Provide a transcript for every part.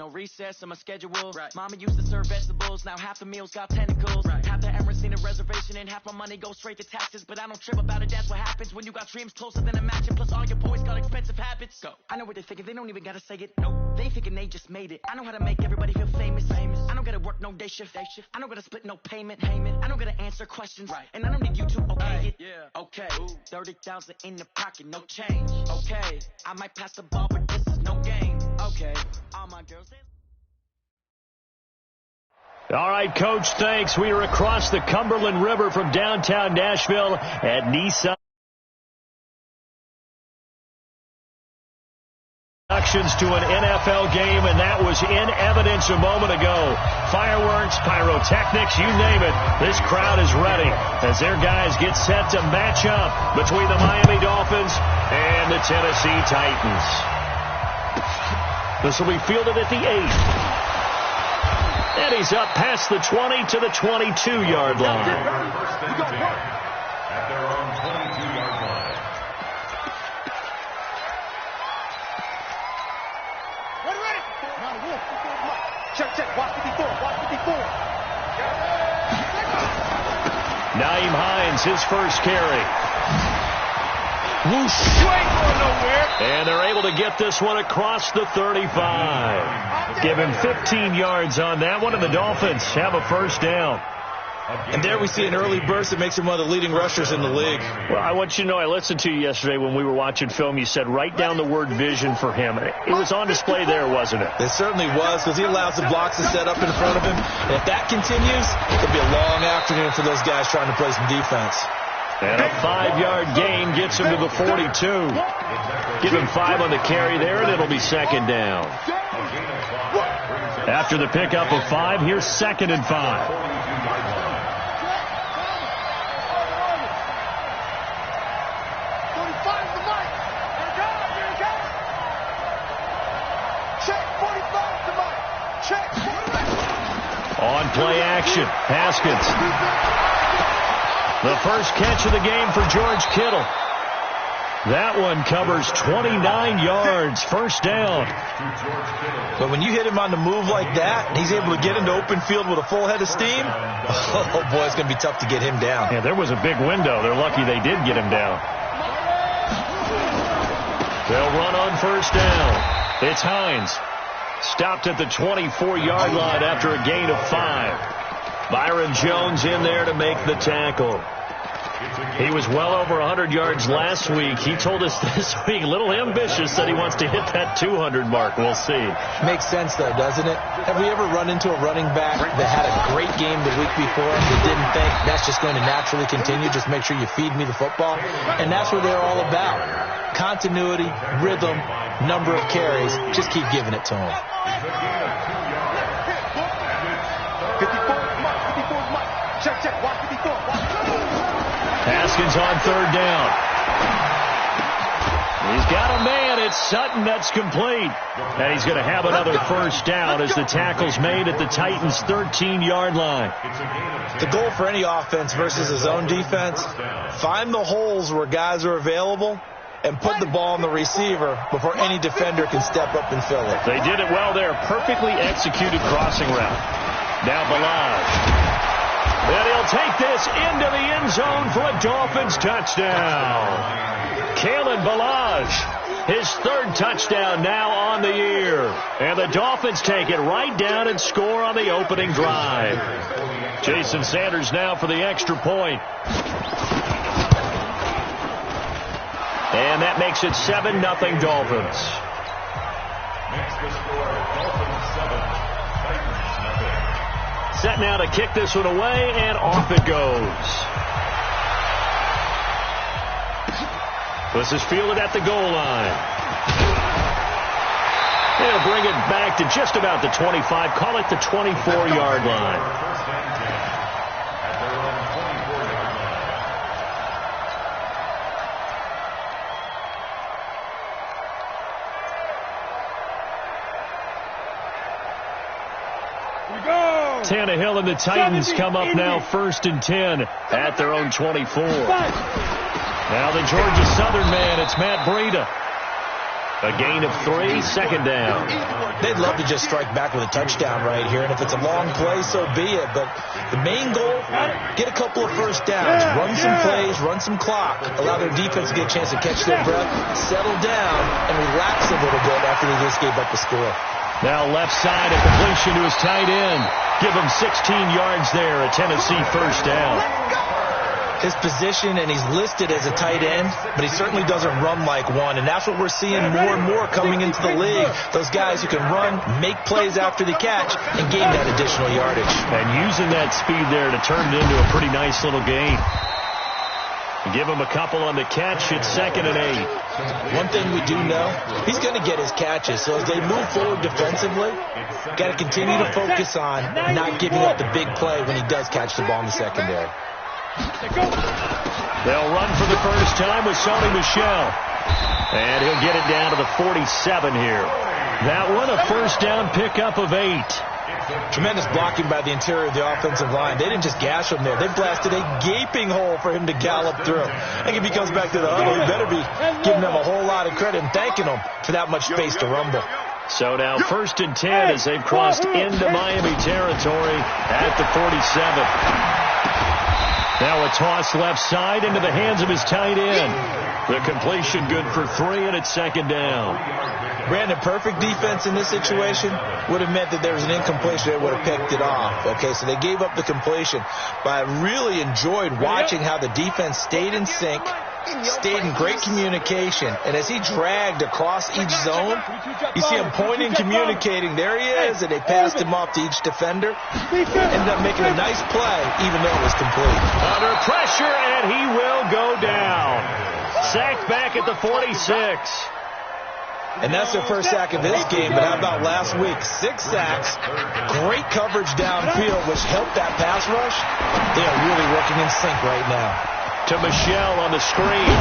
no recess in my schedule. Right. Mama used to serve vegetables, now half the meals got tentacles. Right. Half the Emirates need a reservation and half my money goes straight to taxes. But I don't trip about it, that's what happens when you got dreams closer than a match. And plus all your boys got expensive habits. Go. I know what they're thinking, they don't even gotta say it. Nope. They thinking they just made it. I know how to make everybody feel famous. I don't gotta work no day shift. I don't gotta split no payment. I don't gotta answer questions. Right. And I don't need you to okay it. Yeah. Okay. 30,000 in the pocket, no change. Okay. I might pass the ball, but this is no game. Okay. All my girls. All right, Coach, thanks. We are across the Cumberland River from downtown Nashville at Nissan. To an NFL game, and that was in evidence a moment ago. Fireworks, pyrotechnics, you name it. This crowd is ready as their guys get set to match up between the Miami Dolphins and the Tennessee Titans. This will be fielded at the 8. And he's up past the 20 to the 22-yard line. At their own 22-yard line. Check. Watch 54. Naeem Hines, his first carry. Whoosh. You ain't going nowhere. And they're able to get this one across the 35. Give him 15 yards on that one, and the Dolphins have a first down. And there we see an early burst that makes him one of the leading rushers in the league. Well, I want you to know, I listened to you yesterday when we were watching film. You said write down the word vision for him. It was on display there, wasn't it? It certainly was, because he allows the blocks to set up in front of him. And if that continues, it'll be a long afternoon for those guys trying to play some defense. And a 5-yard gain gets him to the 42. Give him 5 on the carry there, and it'll be second down. After the pickup of 5, here's 2nd and 5. On play action, Haskins. The first catch of the game for George Kittle. That one covers 29 yards, first down. But when you hit him on the move like that, and he's able to get into open field with a full head of steam, oh boy, it's going to be tough to get him down. Yeah, there was a big window. They're lucky they did get him down. They'll run on first down. It's Hines. Stopped at the 24-yard line after a gain of 5. Byron Jones in there to make the tackle. He was well over 100 yards last week. He told us this week, a little ambitious, that he wants to hit that 200 mark. We'll see. Makes sense, though, doesn't it? Have we ever run into a running back that had a great game the week before that didn't think that's just going to naturally continue? Just make sure you feed me the football. And that's what they're all about. Continuity, rhythm, number of carries. Just keep giving it to him. 54 Mike. Check. Watch 54. Haskins on third down. He's got a man. It's Sutton. That's complete. And he's going to have another first down as the tackle's made at the Titans' 13-yard line. The goal for any offense versus his own defense, find the holes where guys are available and put the ball on the receiver before any defender can step up and fill it. They did it well there. Perfectly executed crossing route. Now Balaj. And he'll take this into the end zone for a Dolphins touchdown. Kalen Balaj, his 3rd touchdown now on the year. And the Dolphins take it right down and score on the opening drive. Jason Sanders now for the extra point. And that makes it 7-0 Dolphins. Next to score, Dolphins 7, Titans 0. Set now to kick this one away, and off it goes. This is fielded at the goal line. They'll bring it back to just about the 25, call it the 24-yard line. Tannehill and the Titans come up now 1st and 10 at their own 24. Now the Georgia Southern man, it's Matt Breida. A gain of 3, second down. They'd love to just strike back with a touchdown right here, and if it's a long play, so be it. But the main goal, get a couple of first downs, run some plays, run some clock, allow their defense to get a chance to catch their breath, settle down, and relax a little bit after they just gave up the score. Now left side, a completion to his tight end. Give him 16 yards there, a Tennessee first down. His position, and he's listed as a tight end, but he certainly doesn't run like one, and that's what we're seeing more and more coming into the league. Those guys who can run, make plays after the catch, and gain that additional yardage. And using that speed there to turn it into a pretty nice little gain. Give him a couple on the catch. It's 2nd and 8. One thing we do know, he's going to get his catches. So as they move forward defensively, got to continue to focus on not giving up the big play when he does catch the ball in the secondary. They'll run for the first time with Sony Michel. And he'll get it down to the 47 here. That one, a first down pickup of 8. Tremendous blocking by the interior of the offensive line. They didn't just gash him there. They blasted a gaping hole for him to gallop through. I think if he comes back to the huddle, he better be giving them a whole lot of credit and thanking them for that much space to rumble. So now 1st and 10 as they've crossed into Miami territory at the 47. Now a toss left side into the hands of his tight end. The completion good for 3, and it's 2nd down. Brandon, perfect defense in this situation would have meant that there was an incompletion that would have picked it off. Okay, so they gave up the completion. But I really enjoyed watching how the defense stayed in sync, stayed in great communication, and as he dragged across each zone, you see him pointing, communicating. There he is, and they passed him off to each defender. Ended up making a nice play, even though it was complete. Under pressure, and he will go down. Sacked back at the 46. And that's their first sack of this game, but how about last week? 6 sacks, great coverage downfield, which helped that pass rush. They are really working in sync right now. To Michel on the screen.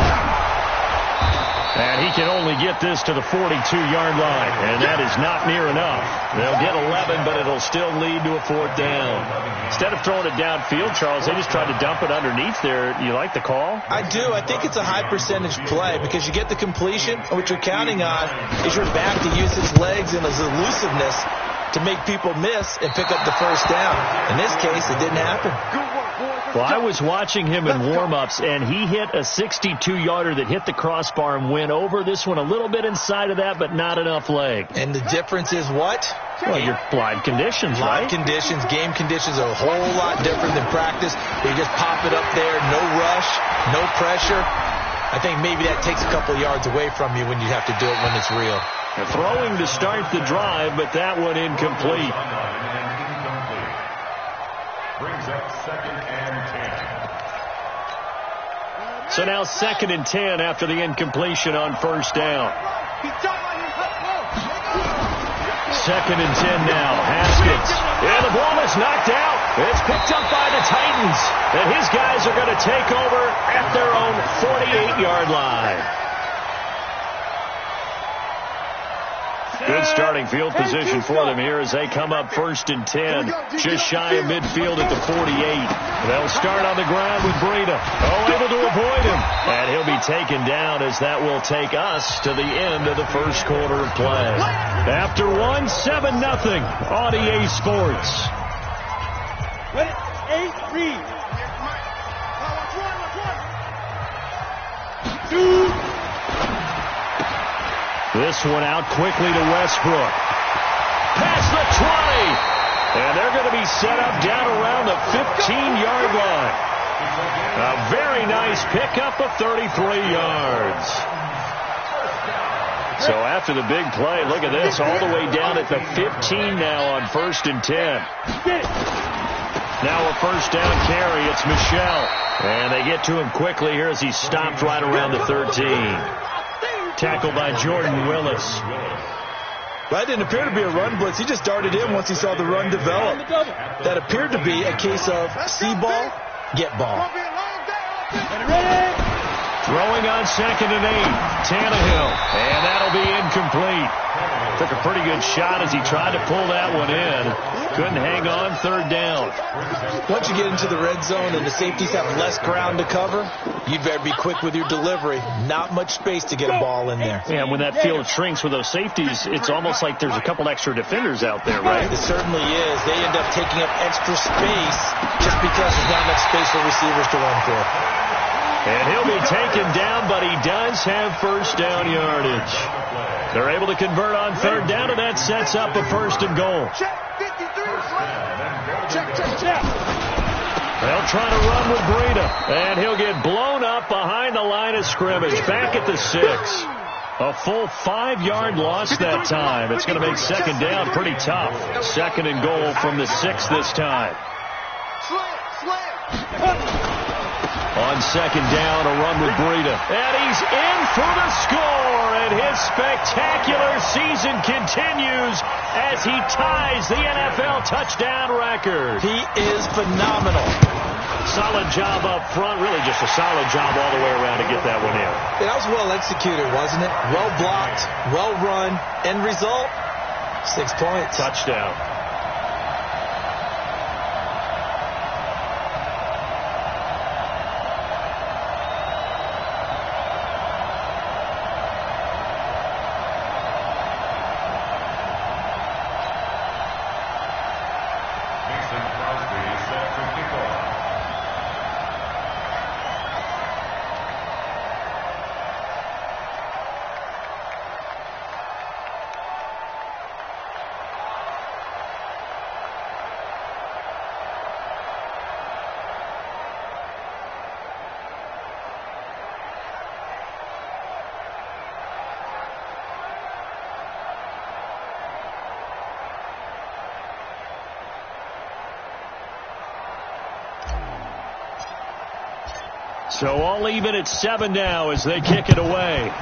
And he can only get this to the 42-yard line, and that is not near enough. They'll get 11, but it'll still lead to a 4th down. Instead of throwing it downfield, Charles, they just tried to dump it underneath there. You like the call? I do. I think it's a high percentage play because you get the completion, and what you're counting on is your back to use his legs and his elusiveness to make people miss and pick up the first down. In this case, it didn't happen. Well, I was watching him in warm-ups, and he hit a 62-yarder that hit the crossbar and went over. This one a little bit inside of that, but not enough leg. And the difference is what? Well, your live conditions, right? Live conditions, game conditions are a whole lot different than practice. You just pop it up there, no rush, no pressure. I think maybe that takes a couple yards away from you when you have to do it when it's real. They're throwing to start the drive, but that one incomplete. Brings up 2nd and 10. So now 2nd and 10 after the incompletion on first down. 2nd and 10 now. Haskins. And the ball is knocked out. It's picked up by the Titans. And his guys are going to take over at their own 48-yard line. Good starting field position for them here as they come up 1st and 10. Just shy of midfield at the 48. They'll start on the ground with Breida. Oh, able to avoid him. And he'll be taken down as that will take us to the end of the first quarter of play. After 1, 7-0 on EA Sports. This one out quickly to Westbrook. Past the 20. And they're going to be set up down around the 15-yard line. A very nice pickup of 33 yards. So after the big play, look at this, all the way down at the 15 now on 1st and 10. Now a first down carry, it's Michel. And they get to him quickly here as he stopped right around the 13. Tackled by Jordan Willis. That didn't appear to be a run blitz. He just darted in once he saw the run develop. That appeared to be a case of see ball, get ball. Throwing on 2nd and 8. Tannehill. And that'll be incomplete. Took a pretty good shot as he tried to pull that one in. Couldn't hang on 3rd down. Once you get into the red zone and the safeties have less ground to cover, you'd better be quick with your delivery. Not much space to get a ball in there. Yeah, when that field shrinks with those safeties, it's almost like there's a couple extra defenders out there, right? It certainly is. They end up taking up extra space just because there's not enough space for receivers to run for. And he'll be taken down, but he does have 1st down yardage. They're able to convert on 3rd down, and that sets up a 1st and goal. Check, 53, check. They'll try to run with Breida, and he'll get blown up behind the line of scrimmage, back at the 6. A full 5-yard loss that time. It's going to make 2nd down pretty tough. 2nd and goal from the 6 this time. On 2nd down, a run with Breida. And he's in for the score. And his spectacular season continues as he ties the NFL touchdown record. He is phenomenal. Solid job up front. Really just a solid job all the way around to get that one in. That was well executed, wasn't it? Well blocked, well run. End result, 6 points. Touchdown. So all even at 7 now as they kick it away.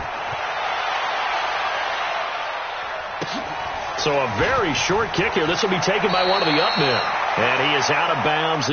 So a very short kick here. This will be taken by one of the up men. And he is out of bounds.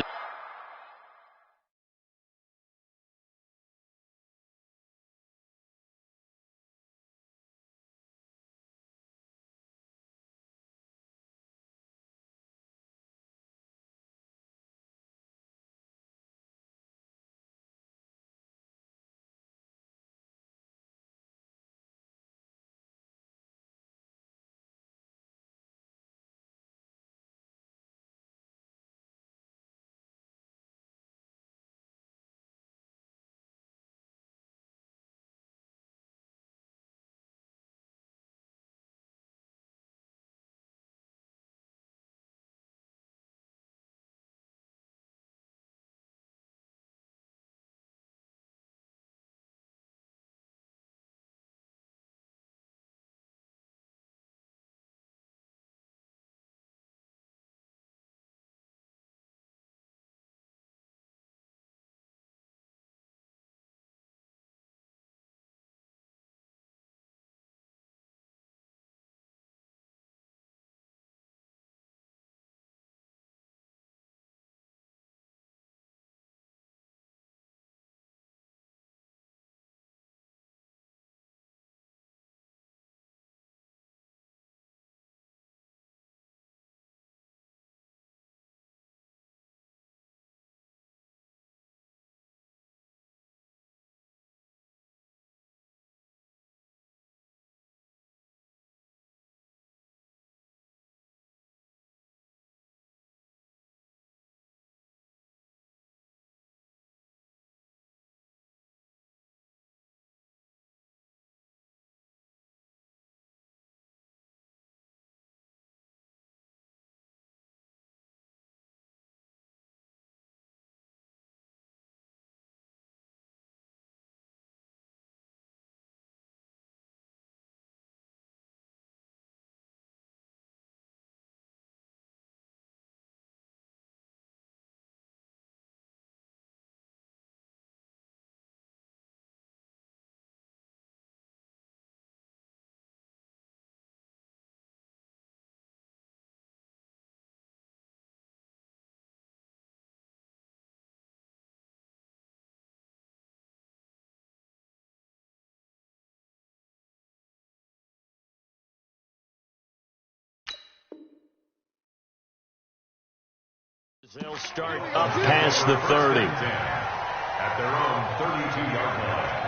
They'll start up past the 30. At their own 32-yard line.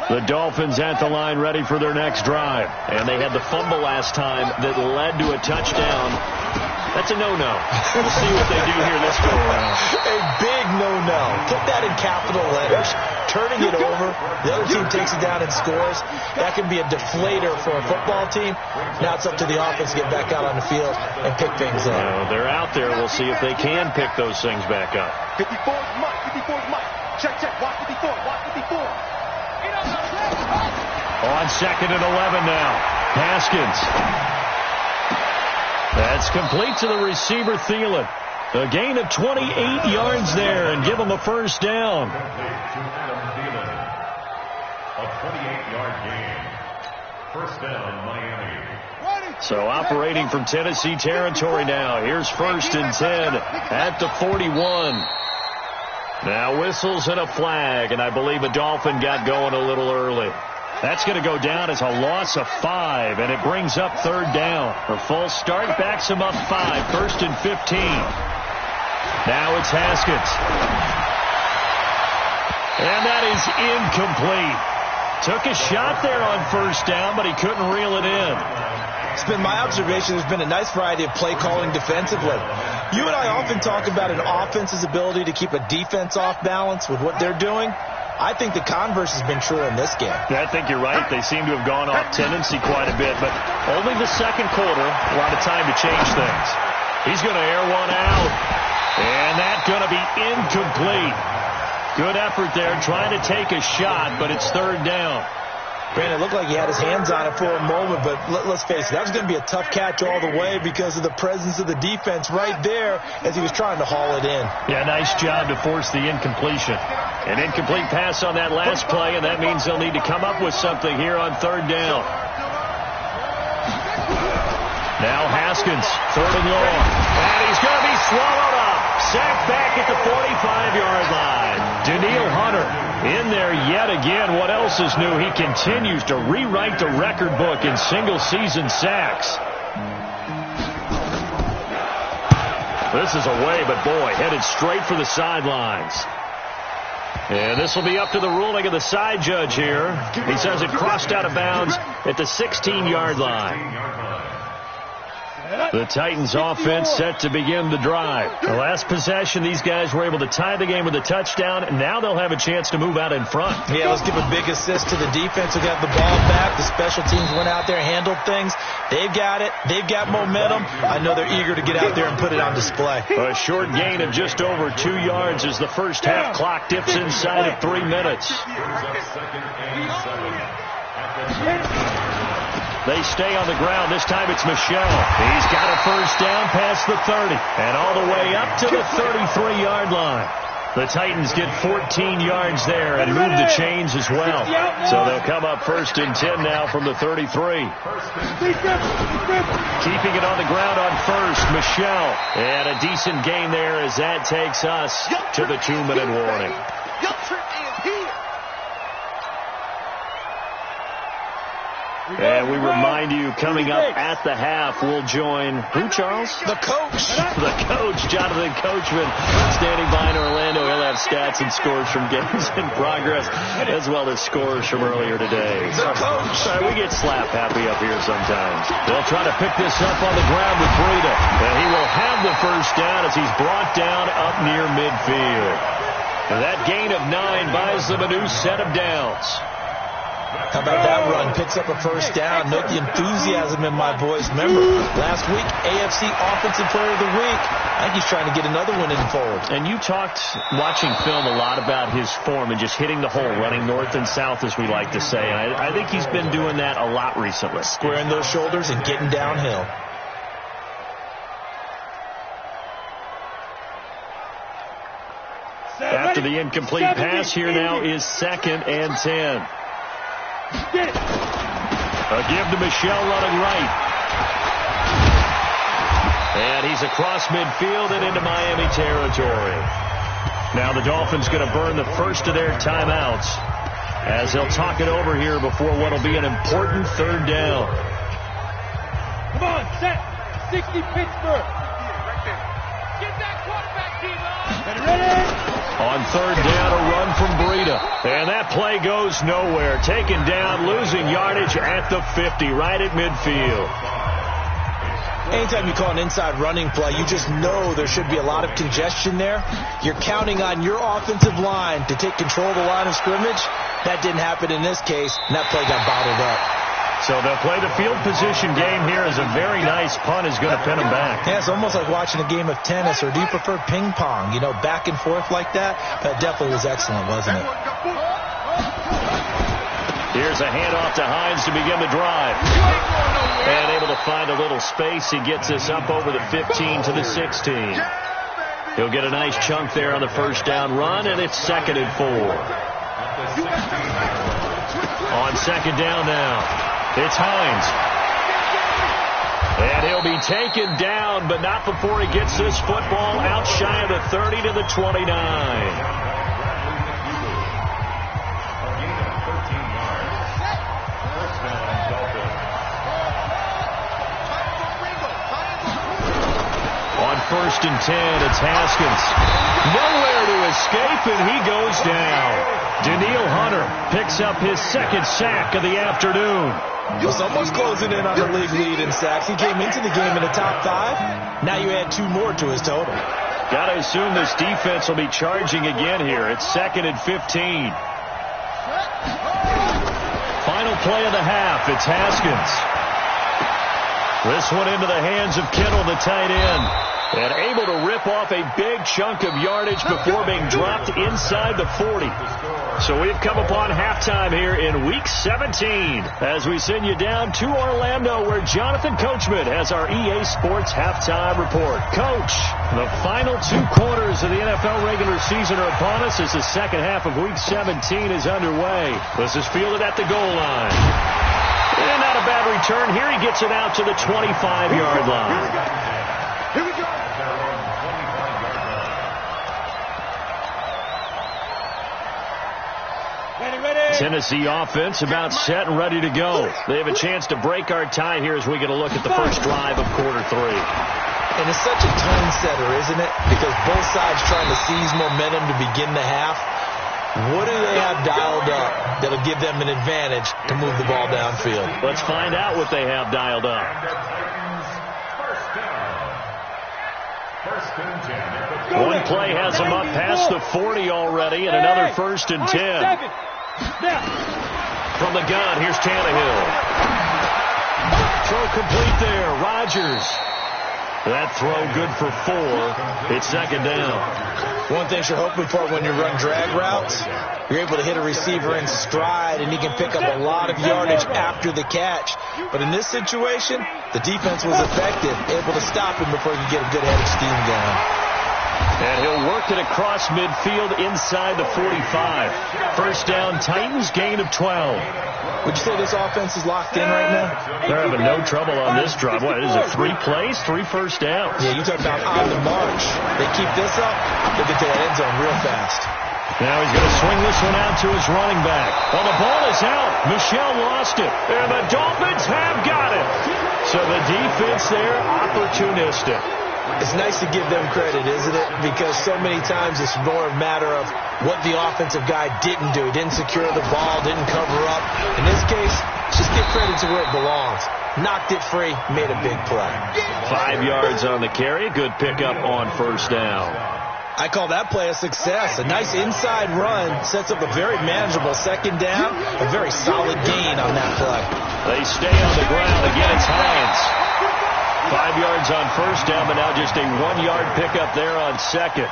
The Dolphins at the line ready for their next drive. And they had the fumble last time that led to a touchdown. That's a no-no. We'll see what they do here this go around. A big no-no. Put that in capital letters. Turning it over, the other team takes it down and scores. That can be a deflator for a football team. Now it's up to the offense to get back out on the field and pick things up. They're out there. We'll see if they can pick those things back up. 54's Mike. 54's Mike. Check, check. Watch 54. Watch 54. On 2nd and 11 now. Haskins. That's complete to the receiver, Thielen. A gain of 28 yards there and give him a first down. A 28-yard gain. First down, Miami. So operating from Tennessee territory now. Here's 1st and 10 at the 41. Now whistles and a flag, and I believe a Dolphin got going a little early. That's going to go down as a loss of 5, and it brings up 3rd down. A false start backs him up 5, 1st and 15. Now it's Haskins. And that is incomplete. Took a shot there on 1st down, but he couldn't reel it in. It's been my observation there's been a nice variety of play calling defensively. You and I often talk about an offense's ability to keep a defense off balance with what they're doing. I think the converse has been true in this game. I think you're right. They seem to have gone off tendency quite a bit, but only the second quarter, a lot of time to change things. He's going to air one out, and that's going to be incomplete. Good effort there, trying to take a shot, but it's 3rd down. Brandon, it looked like he had his hands on it for a moment, but let's face it, that was going to be a tough catch all the way because of the presence of the defense right there as he was trying to haul it in. Yeah, nice job to force the incompletion. An incomplete pass on that last play, and that means they'll need to come up with something here on 3rd down. Now Haskins, 3rd and long. And he's going to be swallowed up. Sacked back at the 45-yard line. Daniil Hunter in there yet again. What else is new? He continues to rewrite the record book in single-season sacks. This is away, but boy, headed straight for the sidelines. And this will be up to the ruling of the side judge here. He says it crossed out of bounds at the 16-yard line. The Titans offense set to begin the drive. The last possession, these guys were able to tie the game with a touchdown, and now they'll have a chance to move out in front. Yeah, let's give a big assist to the defense who got the ball back. The special teams went out there, handled things. They've got it. They've got momentum. I know they're eager to get out there and put it on display. A short gain of just over 2 yards as the first half clock dips inside of 3 minutes. They stay on the ground. This time it's Michel. He's got a first down past the 30 and all the way up to the 33-yard line. The Titans get 14 yards there and move the chains as well. So they'll come up 1st and 10 now from the 33. Keeping it on the ground on 1st, Michel. And a decent gain there as that takes us to the 2-minute warning. And we remind you, coming up at the half, we'll join who, Charles? The coach. The coach, Jonathan Coachman, standing by in Orlando. He'll have stats and scores from games in progress, as well as scores from earlier today. The coach. We get slap happy up here sometimes. They'll try to pick this up on the ground with Breida. And he will have the first down as he's brought down up near midfield. And that gain of 9 buys them a new set of downs. How about that run? Picks up a first down. Note the enthusiasm in my voice. Remember, last week, AFC Offensive Player of the Week. I think he's trying to get another one in fold. And you talked, watching film, a lot about his form and just hitting the hole, running north and south, as we like to say. And I think he's been doing that a lot recently. Squaring those shoulders and getting downhill. After the incomplete pass, here now is 2nd and 10. A give to Michel running right. And he's across midfield and into Miami territory. Now the Dolphins going to burn the first of their timeouts as they'll talk it over here before what will be an important 3rd down. Come on, set. 60 Pittsburgh. Get that quarterback, T-Bone. Ready? On third down, a run from Breida. And that play goes nowhere. Taken down, losing yardage at the 50, right at midfield. Anytime you call an inside running play, you just know there should be a lot of congestion there. You're counting on your offensive line to take control of the line of scrimmage. That didn't happen in this case, and that play got bottled up. So they'll play the field position game here as a very nice punt is going to pin them back. Yeah, it's almost like watching a game of tennis, or do you prefer ping pong? You know, back and forth like that? That definitely was excellent, wasn't it? Here's a handoff to Hines to begin the drive. And able to find a little space. He gets this up over the 15 to the 16. He'll get a nice chunk there on the first down run, and it's 2nd and 4. On 2nd down now, it's Hines. And he'll be taken down, but not before he gets this football out shy of the 30 to the 29. On 1st and 10, it's Haskins. Nowhere to escape, and he goes down. Daniil Hunter picks up his 2nd sack of the afternoon. Someone's closing in on the league lead in sacks. He came into the game in the top 5. Now you add 2 more to his total. Got to assume this defense will be charging again here. It's 2nd and 15. Final play of the half. It's Haskins. This one into the hands of Kittle, the tight end. And able to rip off a big chunk of yardage before being dropped inside the 40. So we've come upon halftime here in Week 17 as we send you down to Orlando where Jonathan Coachman has our EA Sports Halftime Report. Coach, the final 2 quarters of the NFL regular season are upon us as the second half of Week 17 is underway. This is fielded at the goal line. And not a bad return. Here he gets it out to the 25-yard line. Here we go. Tennessee offense about set and ready to go. They have a chance to break our tie here as we get a look at the first drive of quarter 3. And it's such a tone setter, isn't it? Because both sides trying to seize momentum to begin the half. What do they have dialed up that'll give them an advantage to move the ball downfield? Let's find out what they have dialed up. One play has them up past the 40 already, and another 1st and 10. From the gun, here's Tannehill. Throw complete there. Rodgers. That throw good for 4. It's 2nd down. One thing you're hoping for when you run drag routes, you're able to hit a receiver in stride, and he can pick up a lot of yardage after the catch. But in this situation, the defense was effective, able to stop him before he could get a good head of steam going. And he'll work it across midfield inside the 45. First down, Titans, gain of 12. Would you say this offense is locked in right now? They're having no trouble on this drive. What is it, 3 plays, 3 first downs? Yeah, you talk about on the march. They keep this up, they'll get to that end zone real fast. Now he's going to swing this one out to his running back. Well, the ball is out. Michel lost it. And the Dolphins have got it. So the defense there, opportunistic. It's nice to give them credit, isn't it? Because so many times it's more a matter of what the offensive guy didn't do. He didn't secure the ball, didn't cover up. In this case, just give credit to where it belongs. Knocked it free, made a big play. 5 yards on the carry. Good pickup on first down. I call that play a success. A nice inside run sets up a very manageable 2nd down. A very solid gain on that play. They stay on the ground. Again, it's Hines. 5 yards on first down, but now just a 1-yard pickup there on 2nd.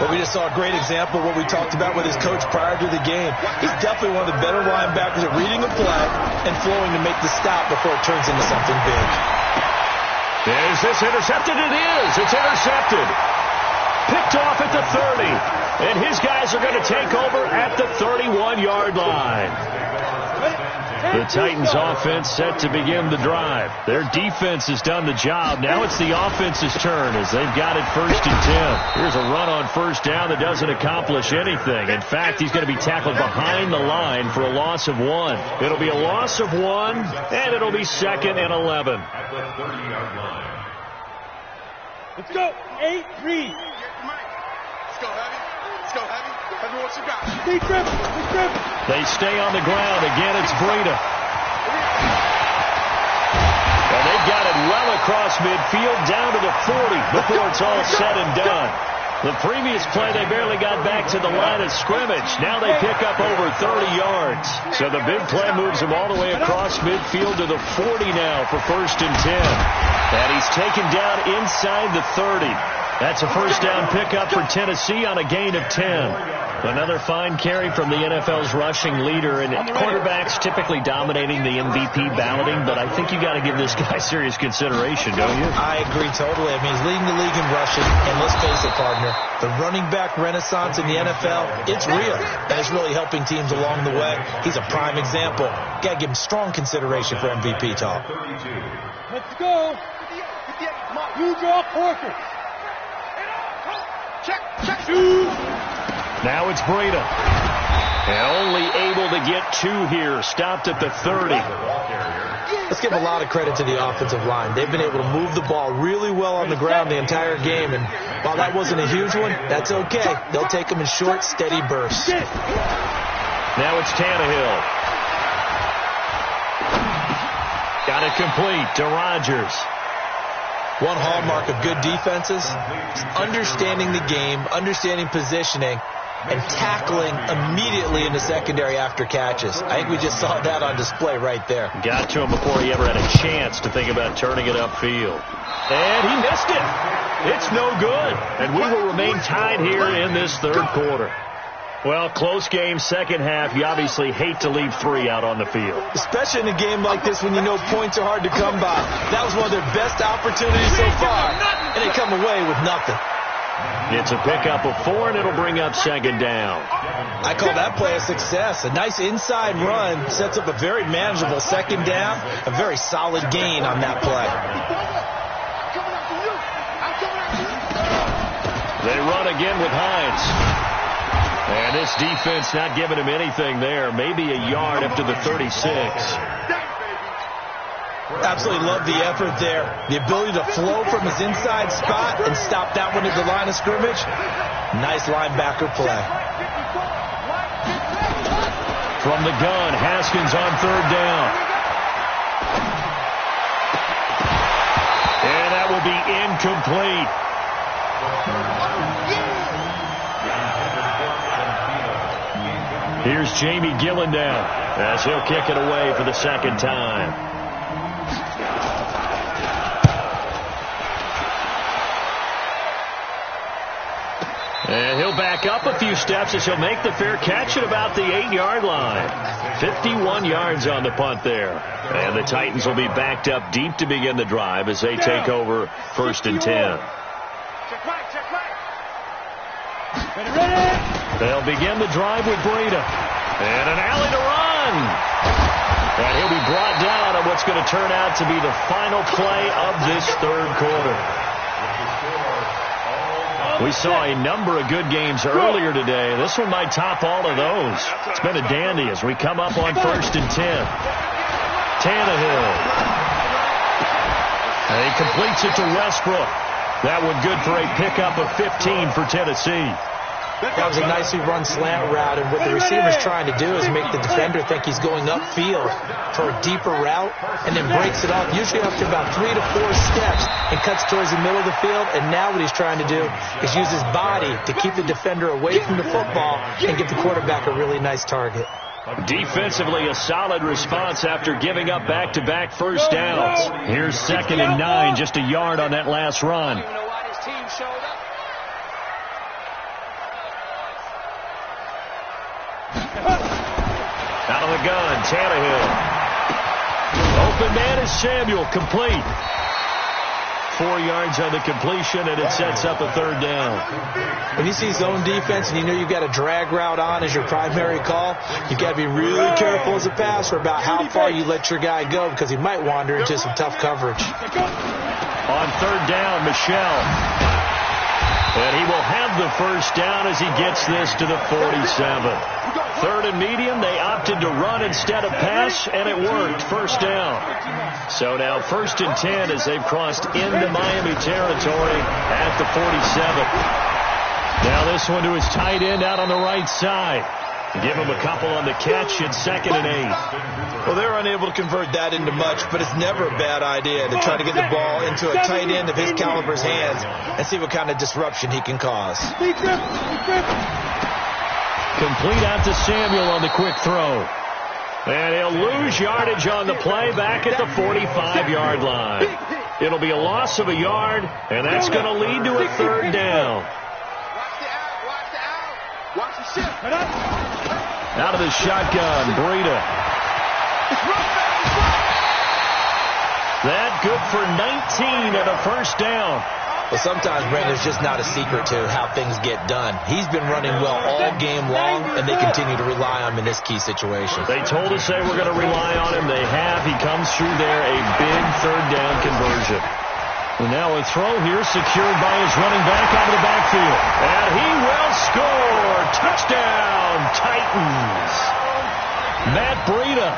But we just saw a great example of what we talked about with his coach prior to the game. He's definitely one of the better linebackers at reading a play and flowing to make the stop before it turns into something big. Is this intercepted? It is. It's intercepted. Picked off at the 30. And his guys are going to take over at the 31-yard line. The Titans offense set to begin the drive. Their defense has done the job. Now it's the offense's turn as they've got it 1st and 10. Here's a run on 1st down that doesn't accomplish anything. In fact, he's going to be tackled behind the line for a loss of 1. It'll be a loss of 1, and it'll be 2nd and 11. At the 30-yard line. Let's go. 8-3. Let's go, Heavy. Let's go, Heavy. Heavy, what you got? Big dribble. Big dribble. They stay on the ground. Again, it's Breida. And they've got it well across midfield down to the 40 before it's all said and done. The previous play, they barely got back to the line of scrimmage. Now they pick up over 30 yards. So the big play moves them all the way across midfield to the 40 now for 1st and 10. And he's taken down inside the 30. That's a 1st down pickup for Tennessee on a gain of 10. Another fine carry from the NFL's rushing leader, and quarterbacks typically dominating the MVP balloting, but I think you got to give this guy serious consideration, don't you? I agree totally. I mean, he's leading the league in rushing, and let's face it, partner, the running back renaissance in the NFL, it's real, and it's really helping teams along the way. He's a prime example. Got to give him strong consideration for MVP talk. Let's go. You draw quarter. Check. Now it's Breida. And only able to get 2 here. Stopped at the 30. Let's give a lot of credit to the offensive line. They've been able to move the ball really well on the ground the entire game. And while that wasn't a huge one, that's okay. They'll take them in short, steady bursts. Now it's Tannehill. Got it complete to Rodgers. One hallmark of good defenses is understanding the game, understanding positioning, and tackling immediately in the secondary after catches. I think we just saw that on display right there. Got to him before he ever had a chance to think about turning it upfield. And he missed it. It's no good. And we will remain tied here in this 3rd quarter. Well, close game, second half. You obviously hate to leave 3 out on the field. Especially in a game like this when you know points are hard to come by. That was one of their best opportunities so far, and they come away with nothing. It's a pickup of 4, and it'll bring up 2nd down. I call that play a success. A nice inside run sets up a very manageable 2nd down, a very solid gain on that play. They run again with Hines. And this defense not giving him anything there. Maybe a yard up to the 36. Absolutely love the effort there. The ability to flow from his inside spot and stop that one at the line of scrimmage. Nice linebacker play. From the gun, Haskins on 3rd down. And that will be incomplete. Here's Jamie Gillendown as he'll kick it away for the 2nd time. And he'll back up a few steps as he'll make the fair catch at about the 8-yard line. 51 yards on the punt there. And the Titans will be backed up deep to begin the drive as they take over 1st and 10. They'll begin the drive with Breida. And an alley to run. And he'll be brought down on what's going to turn out to be the final play of this 3rd quarter. We saw a number of good games earlier today. This one might top all of those. It's been a dandy as we come up on 1st and 10. Tannehill. And he completes it to Westbrook. That one good for a pickup of 15 for Tennessee. That was a nicely run slant route, and what the receiver's trying to do is make the defender think he's going upfield for a deeper route, and then breaks it off, usually after about 3 to 4 steps, and cuts towards the middle of the field. And now what he's trying to do is use his body to keep the defender away from the football and give the quarterback a really nice target. Defensively, a solid response after giving up back-to-back 1st downs. Here's 2nd and 9, just a yard on that last run. Out of the gun, Tannehill. Open man is Samuel, complete. 4 yards on the completion, and it sets up a third down. When you see zone defense and you know you've got a drag route on as your primary call, you've got to be really careful as a passer about how far you let your guy go because he might wander into some tough coverage. On third down, Michel. And he will have the first down as he gets this to the 47. Third and medium, they opted to run instead of pass, and it worked. First down. So now 1st and 10 as they've crossed into Miami territory at the 47. Now this one to his tight end out on the right side. Give him a couple on the catch at 2nd and 8. Well, they were unable to convert that into much, but it's never a bad idea to try to get the ball into a tight end of his caliber's hands and see what kind of disruption he can cause. Complete out to Samuel on the quick throw. And he'll lose yardage on the play back at the 45-yard line. It'll be a loss of a yard, and that's going to lead to a third down. Out of the shotgun, Breida. That good for 19 and a first down. Well, sometimes, Brandon, there's just not a secret to how things get done. He's been running well all game long, and they continue to rely on him in this key situation. They told us they were going to rely on him. They have. He comes through there, a big third down conversion. And now a throw here secured by his running back out of the backfield. And he will score. Touchdown, Titans. Matt Breida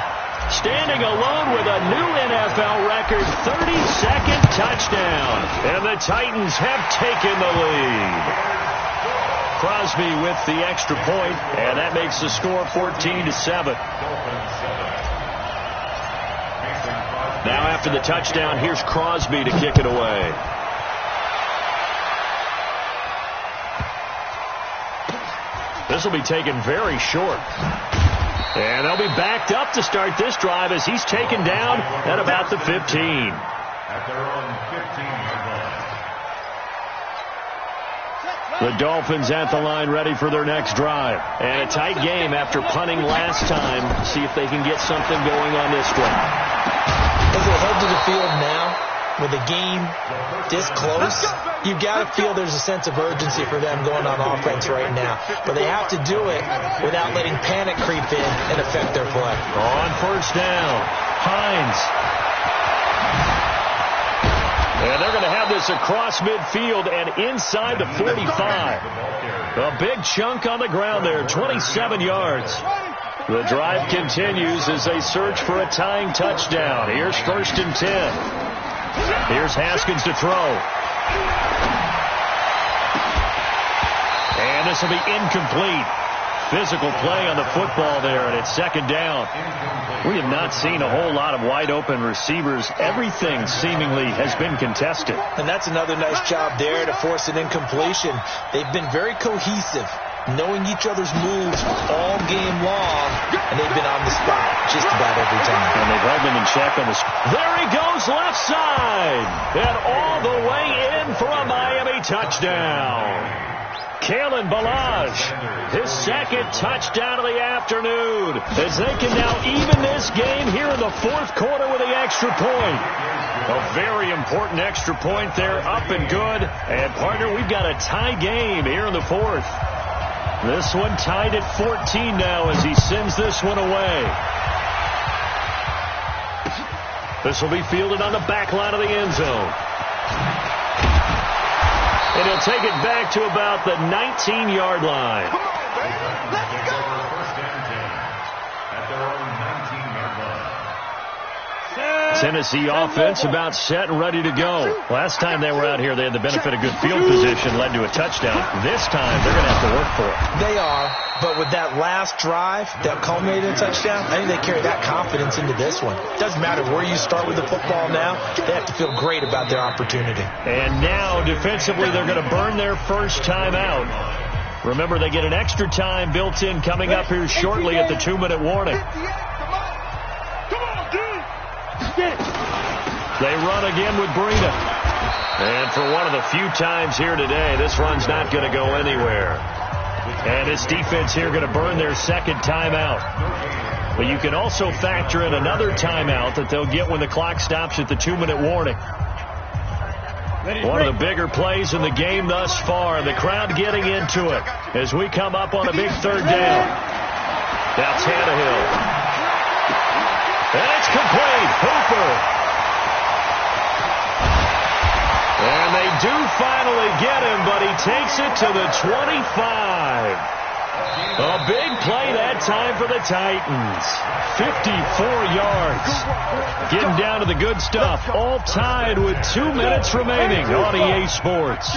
standing alone with a new NFL record 32nd touchdown. And the Titans have taken the lead. Crosby with the extra point, and that makes the score 14-7. Now after the touchdown, here's Crosby to kick it away. This will be taken very short. And they'll be backed up to start this drive as he's taken down at about the 15. At their own 15-yard line. The Dolphins at the line ready for their next drive. And a tight game after punting last time. See if they can get something going on this drive. As they head to the field now, with a game this close, you've got to feel there's a sense of urgency for them going on offense right now. But they have to do it without letting panic creep in and affect their play. On first down, Hines. And they're going to have this across midfield and inside the 45. A big chunk on the ground there, 27 yards. The drive continues as they search for a tying touchdown. Here's 1st and 10. Here's Haskins to throw. And this will be incomplete. Physical play on the football there, and it's 2nd down. We have not seen a whole lot of wide open receivers. Everything seemingly has been contested. And that's another nice job there to force an incompletion. They've been very cohesive, knowing each other's moves all game long, and they've been on the spot just about every time. And they've held him in check on the... There he goes, left side! And all the way in for a Miami touchdown. Kalen Ballage, his 2nd touchdown of the afternoon, as they can now even this game here in the 4th quarter with the extra point. A very important extra point there, up and good. And, partner, we've got a tie game here in the 4th. This one tied at 14 now as he sends this one away. This will be fielded on the back line of the end zone. And he'll take it back to about the 19-yard line. First and 10 at their own 19-yard line. Tennessee offense about set and ready to go. Last time they were out here, they had the benefit of good field position, led to a touchdown. This time, they're going to have to work for it. They are, but with that last drive that culminated in a touchdown, I think they carry that confidence into this one. Doesn't matter where you start with the football now, they have to feel great about their opportunity. And now, defensively, they're going to burn their first time out. Remember, they get an extra time built in coming up here shortly at the 2-minute warning. They run again with Breida. And for one of the few times here today, this run's not going to go anywhere. And this defense here going to burn their 2nd timeout. But you can also factor in another timeout that they'll get when the clock stops at the 2-minute warning. One of the bigger plays in the game thus far, and the crowd getting into it as we come up on a big third down. Now Tannehill. And it's complete. Hooper. And they do finally get him, but he takes it to the 25. A big play that time for the Titans. 54 yards. Getting down to the good stuff. All tied with 2 minutes remaining on EA Sports.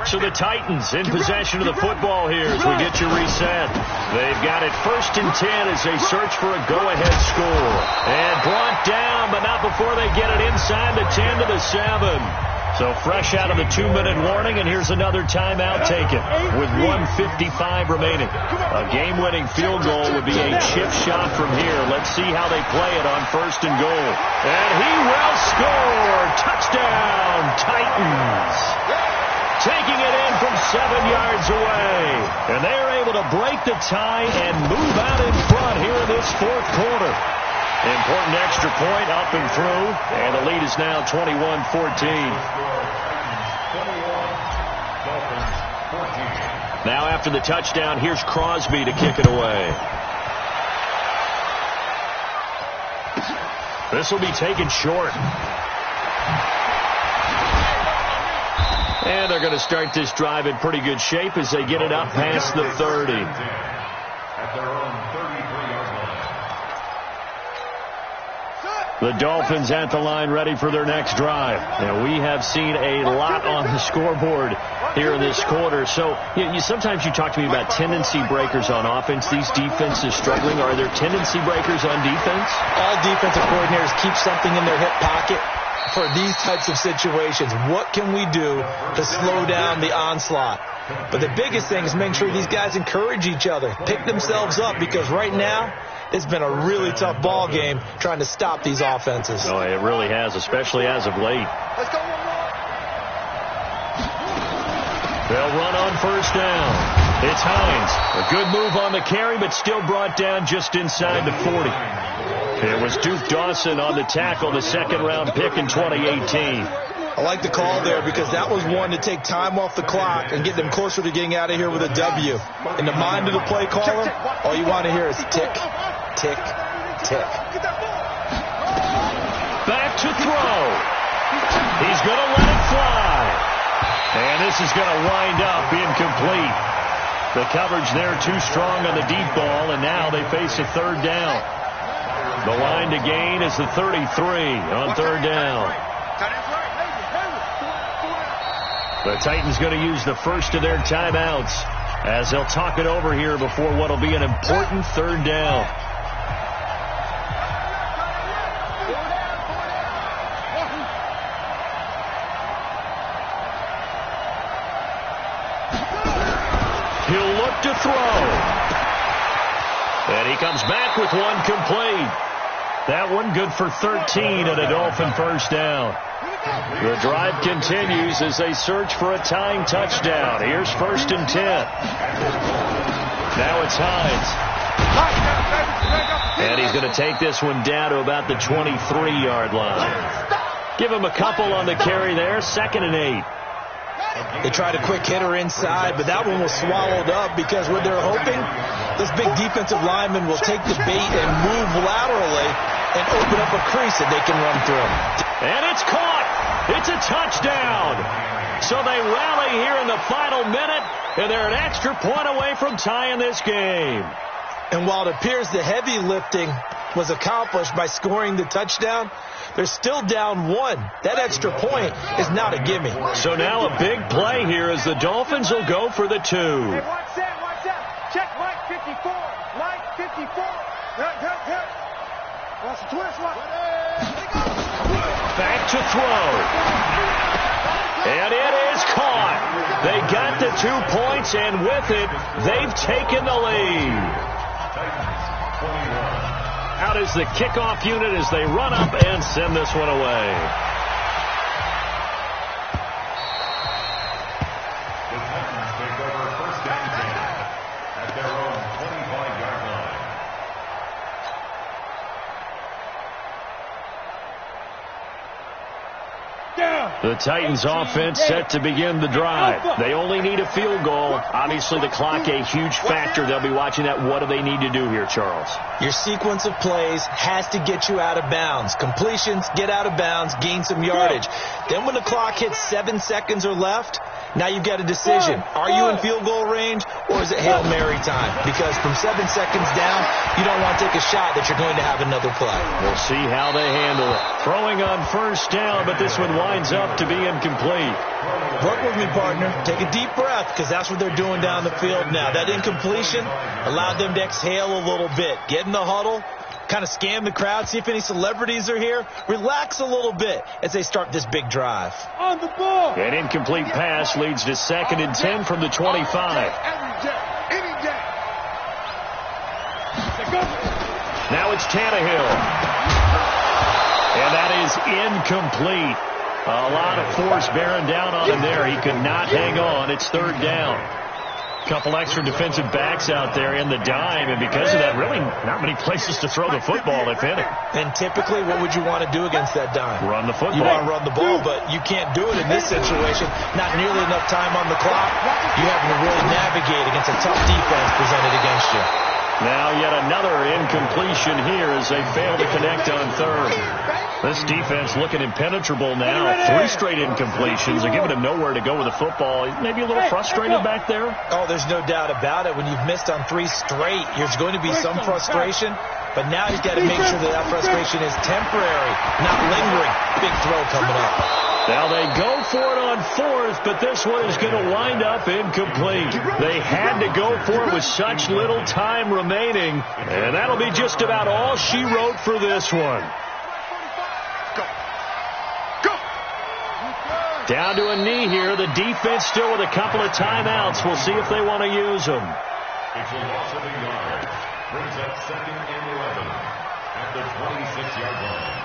So the Titans in possession of the football here as we get you reset. They've got it 1st and 10 as they search for a go-ahead score. And brought down, but not before they get it inside the 10 to the 7. So fresh out of the 2-minute warning, and here's another timeout taken with 1:55 remaining. A game-winning field goal would be a chip shot from here. Let's see how they play it on 1st and goal. And he will score! Touchdown, Titans! Taking it in from 7 yards away. And they're able to break the tie and move out in front here in this 4th quarter. Important extra point up and through, and the lead is now 21-14. Now after the touchdown, here's Crosby to kick it away. This will be taken short. And they're going to start this drive in pretty good shape as they get it up past the 30. At their own 33-yard line. The Dolphins at the line ready for their next drive. And we have seen a lot on the scoreboard here in this quarter. So sometimes you talk to me about tendency breakers on offense. These defenses struggling. Are there tendency breakers on defense? All defensive coordinators keep something in their hip pocket for these types of situations. What can we do to slow down the onslaught? But the biggest thing is make sure these guys encourage each other, pick themselves up, because right now it's been a really tough ball game trying to stop these offenses. Oh, it really has, especially as of late. They'll run on 1st down. It's Hines. A good move on the carry, but still brought down just inside the 40. It was Duke Dawson on the tackle, the 2nd-round pick in 2018. I like the call there because that was one to take time off the clock and get them closer to getting out of here with a W. In the mind of the play caller, all you want to hear is tick, tick, tick. Back to throw. He's going to let it fly. And this is going to wind up incomplete. The coverage there too strong on the deep ball, and now they face a 3rd down. The line to gain is the 33 on 3rd down. The Titans going to use the first of their timeouts as they'll talk it over here before what will be an important 3rd down. He'll look to throw. And he comes back with one complete. That one good for 13 and a Dolphin 1st down. The drive continues as they search for a tying touchdown. Here's 1st and 10. Now it's Hines. And he's going to take this one down to about the 23-yard line. Give him a couple on the carry there. 2nd and 8. They tried a quick hitter inside, but that one was swallowed up because what they're hoping, this big defensive lineman will take the bait and move laterally and open up a crease that they can run through. And it's caught. It's a touchdown. So they rally here in the final minute, and they're an extra point away from tying this game. And while it appears the heavy lifting was accomplished by scoring the touchdown, they're still down 1. That extra point is not a gimme. So now a big play here as the Dolphins will go for the 2. Hey, watch that, watch that. Check Mike 54. Mike 54. Hurt. Watch the twist, Back to throw. And it is caught. They got the 2 points, and with it, they've taken the lead. Out is the kickoff unit as they run up and send this one away. The Titans take over 1st and 10 at their own 25-yard line. The Titans offense set to begin the drive. They only need a field goal. Obviously, the clock a huge factor. They'll be watching that. What do they need to do here, Charles? Your sequence of plays has to get you out of bounds. Completions, get out of bounds, gain some yardage. Then when the clock hits 7 seconds or left, now you've got a decision. Are you in field goal range or is it Hail Mary time? Because from 7 seconds down, you don't want to take a shot that you're going to have another play. We'll see how they handle it. Throwing on first down, but this one winds up to be incomplete. Work with me, partner. Take a deep breath because that's what they're doing down the field now. That incompletion allowed them to exhale a little bit. Get in the huddle, kind of scan the crowd, see if any celebrities are here. Relax a little bit as they start this big drive. On the ball. An incomplete pass leads to 2nd and 10 from the 25. Any day. Now it's Tannehill. And that is incomplete. A lot of force bearing down on him there. He could not hang on. It's 3rd down. Couple extra defensive backs out there in the dime, and because of that, really not many places to throw the football, if any. And typically, what would you want to do against that dime? Run the football. You want to run the ball, but you can't do it in this situation. Not nearly enough time on the clock. You having to really navigate against a tough defense presented against you. Now yet another incompletion here as they fail to connect on 3rd. This defense looking impenetrable now. 3 straight incompletions. They're giving him nowhere to go with the football. Maybe a little frustrated back there. Oh, there's no doubt about it. When you've missed on 3 straight, there's going to be some frustration. But now he's got to make sure that frustration is temporary, not lingering. Big throw coming up. Now they go for it on 4th, but this one is going to wind up incomplete. They had to go for it with such little time remaining, and that'll be just about all she wrote for this one. Down to a knee here. The defense still with a couple of timeouts. We'll see if they want to use them. It's a loss of a yard. Brings up 2nd and 11 at the 26-yard line.